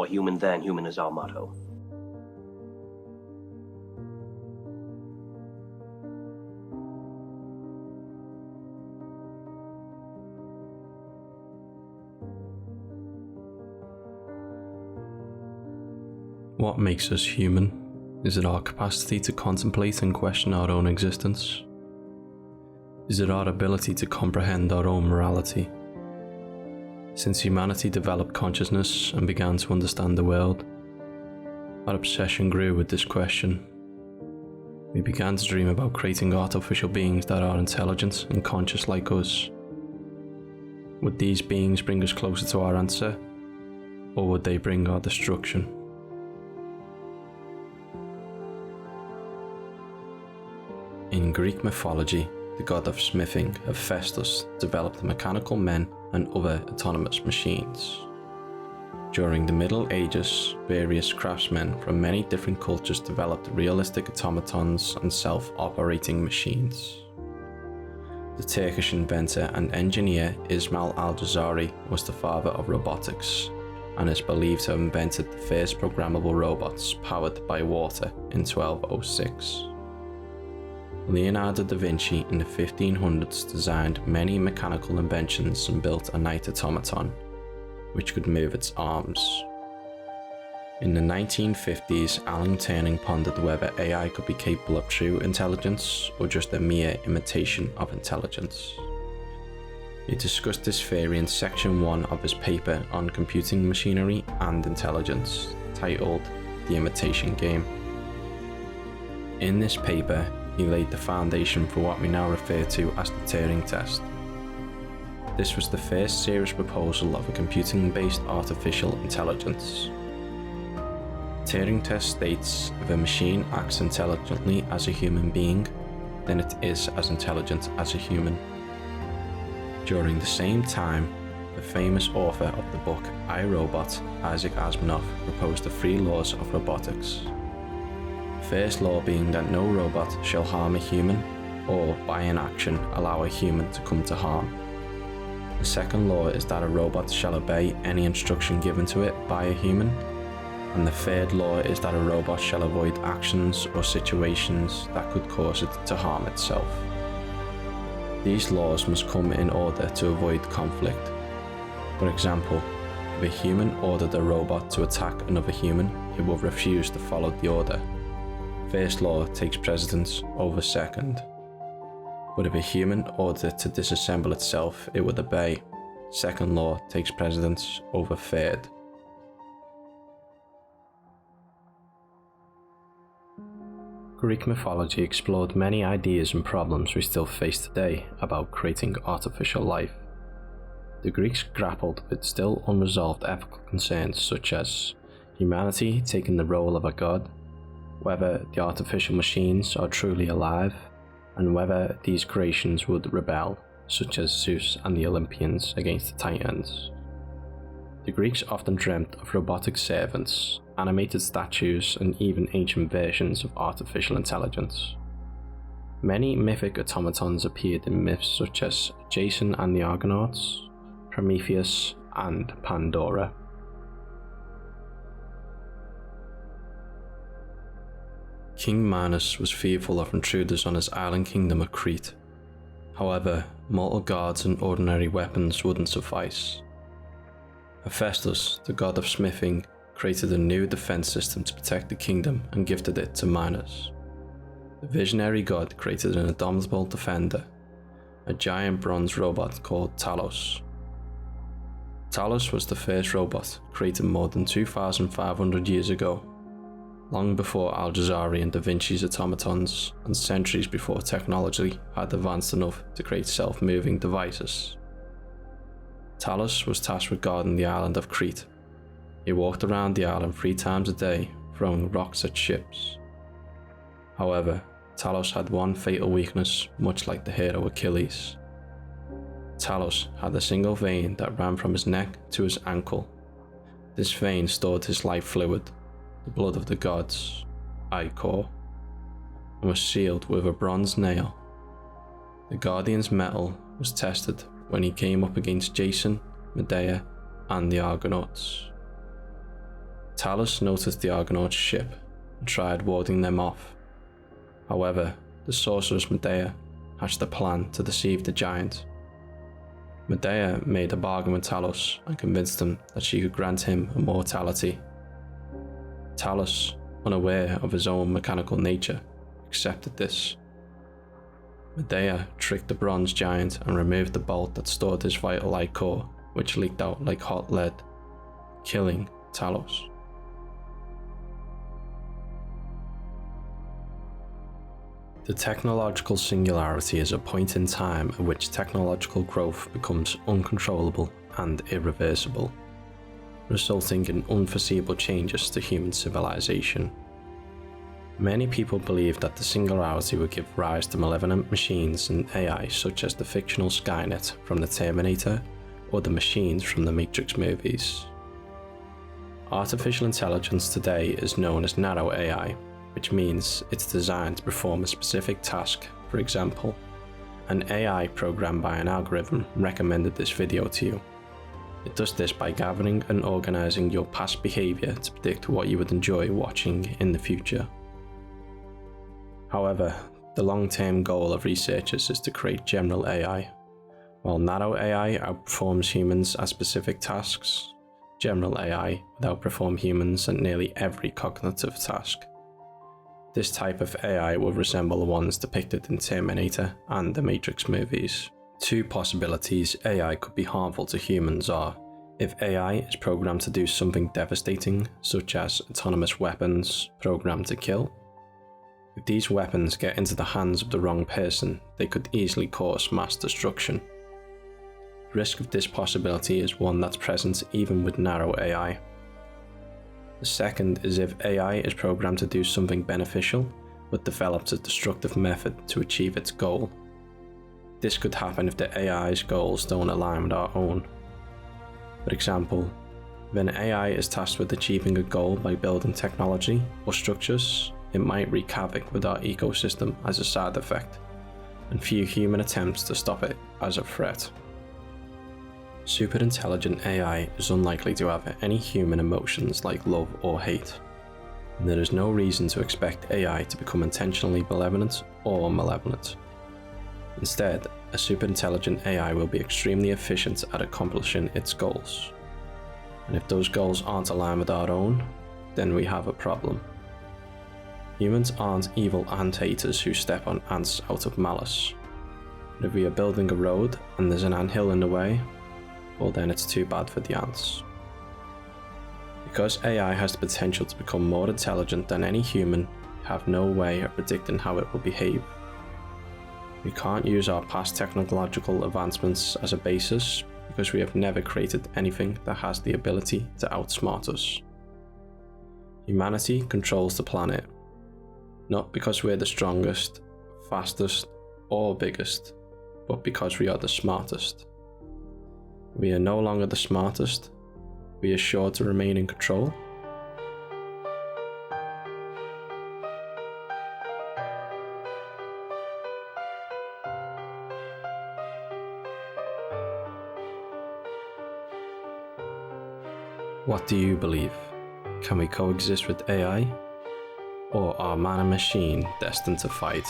more human than human is our motto. What makes us human? Is it our capacity to contemplate and question our own existence? Is it our ability to comprehend our own morality? Since humanity developed consciousness and began to understand the world, our obsession grew with this question. We began to dream about creating artificial beings that are intelligent and conscious like us. Would these beings bring us closer to our answer, or would they bring our destruction? In Greek mythology, the god of smithing, Hephaestus, developed mechanical men and other autonomous machines. During the Middle Ages, various craftsmen from many different cultures developed realistic automatons and self-operating machines. The Turkish inventor and engineer Ismail al-Jazari was the father of robotics, and is believed to have invented the first programmable robots powered by water in 1206. Leonardo da Vinci in the 1500s designed many mechanical inventions and built a night automaton, which could move its arms. In the 1950s, Alan Turing pondered whether AI could be capable of true intelligence or just a mere imitation of intelligence. He discussed this theory in section 1 of his paper on computing machinery and intelligence, titled The Imitation Game. In this paper, he laid the foundation for what we now refer to as the Turing test. This was the first serious proposal of a computing-based artificial intelligence. The Turing test states if a machine acts intelligently as a human being, then it is as intelligent as a human. During the same time, the famous author of the book I, Robot, Isaac Asimov, proposed the 3 laws of robotics. The first law being that no robot shall harm a human, or by inaction allow a human to come to harm. The second law is that a robot shall obey any instruction given to it by a human, and the third law is that a robot shall avoid actions or situations that could cause it to harm itself. These laws must come in order to avoid conflict. For example, if a human ordered a robot to attack another human, it will refuse to follow the order. First law takes precedence over second. But if a human ordered it to disassemble itself, it would obey. Second law takes precedence over third. Greek mythology explored many ideas and problems we still face today about creating artificial life. The Greeks grappled with still unresolved ethical concerns such as humanity taking the role of a god, whether the artificial machines are truly alive, and whether these creations would rebel, such as Zeus and the Olympians against the Titans. The Greeks often dreamt of robotic servants, animated statues, and even ancient versions of artificial intelligence. Many mythic automatons appeared in myths such as Jason and the Argonauts, Prometheus, and Pandora. King Minos was fearful of intruders on his island kingdom of Crete. However, mortal guards and ordinary weapons wouldn't suffice. Hephaestus, the god of smithing, created a new defense system to protect the kingdom and gifted it to Minos. The visionary god created an indomitable defender, a giant bronze robot called Talos. Talos was the first robot created more than 2,500 years ago, long before Al-Jazari and Da Vinci's automatons, and centuries before technology had advanced enough to create self-moving devices. Talos was tasked with guarding the island of Crete. He walked around the island 3 times a day, throwing rocks at ships. However, Talos had one fatal weakness, much like the hero Achilles. Talos had a single vein that ran from his neck to his ankle. This vein stored his life fluid, the blood of the gods, ichor, and was sealed with a bronze nail. The Guardian's mettle was tested when he came up against Jason, Medea, and the Argonauts. Talos noticed the Argonauts' ship and tried warding them off. However, the sorceress Medea hatched a plan to deceive the giant. Medea made a bargain with Talos and convinced him that she could grant him immortality. Talos, unaware of his own mechanical nature, accepted this. Medea tricked the bronze giant and removed the bolt that stored his vital light core, which leaked out like hot lead, killing Talos. The technological singularity is a point in time at which technological growth becomes uncontrollable and irreversible, resulting in unforeseeable changes to human civilization. Many people believe that the singularity will give rise to malevolent machines and AI such as the fictional Skynet from the Terminator or the machines from the Matrix movies. Artificial intelligence today is known as narrow AI, which means it's designed to perform a specific task. For example, an AI programmed by an algorithm recommended this video to you. It does this by gathering and organizing your past behavior to predict what you would enjoy watching in the future. However, the long-term goal of researchers is to create general AI. While narrow AI outperforms humans at specific tasks, general AI would outperform humans at nearly every cognitive task. This type of AI will resemble the ones depicted in Terminator and the Matrix movies. Two possibilities AI could be harmful to humans are if AI is programmed to do something devastating, such as autonomous weapons programmed to kill. If these weapons get into the hands of the wrong person, they could easily cause mass destruction. The risk of this possibility is one that's present even with narrow AI. The second is if AI is programmed to do something beneficial, but develops a destructive method to achieve its goal. This could happen if the AI's goals don't align with our own. For example, if an AI is tasked with achieving a goal by building technology or structures, it might wreak havoc with our ecosystem as a side effect, and few human attempts to stop it as a threat. Superintelligent AI is unlikely to have any human emotions like love or hate, and there is no reason to expect AI to become intentionally malevolent or malevolent. Instead, a superintelligent AI will be extremely efficient at accomplishing its goals, and if those goals aren't aligned with our own, then we have a problem. Humans aren't evil ant-haters who step on ants out of malice. But if we are building a road and there's an anthill in the way, well then it's too bad for the ants. Because AI has the potential to become more intelligent than any human, we have no way of predicting how it will behave. We can't use our past technological advancements as a basis because we have never created anything that has the ability to outsmart us. Humanity controls the planet, not because we're the strongest, fastest, or biggest, but because we are the smartest. We are no longer the smartest, we are sure to remain in control. What do you believe? Can we coexist with AI? Or are man and machine destined to fight?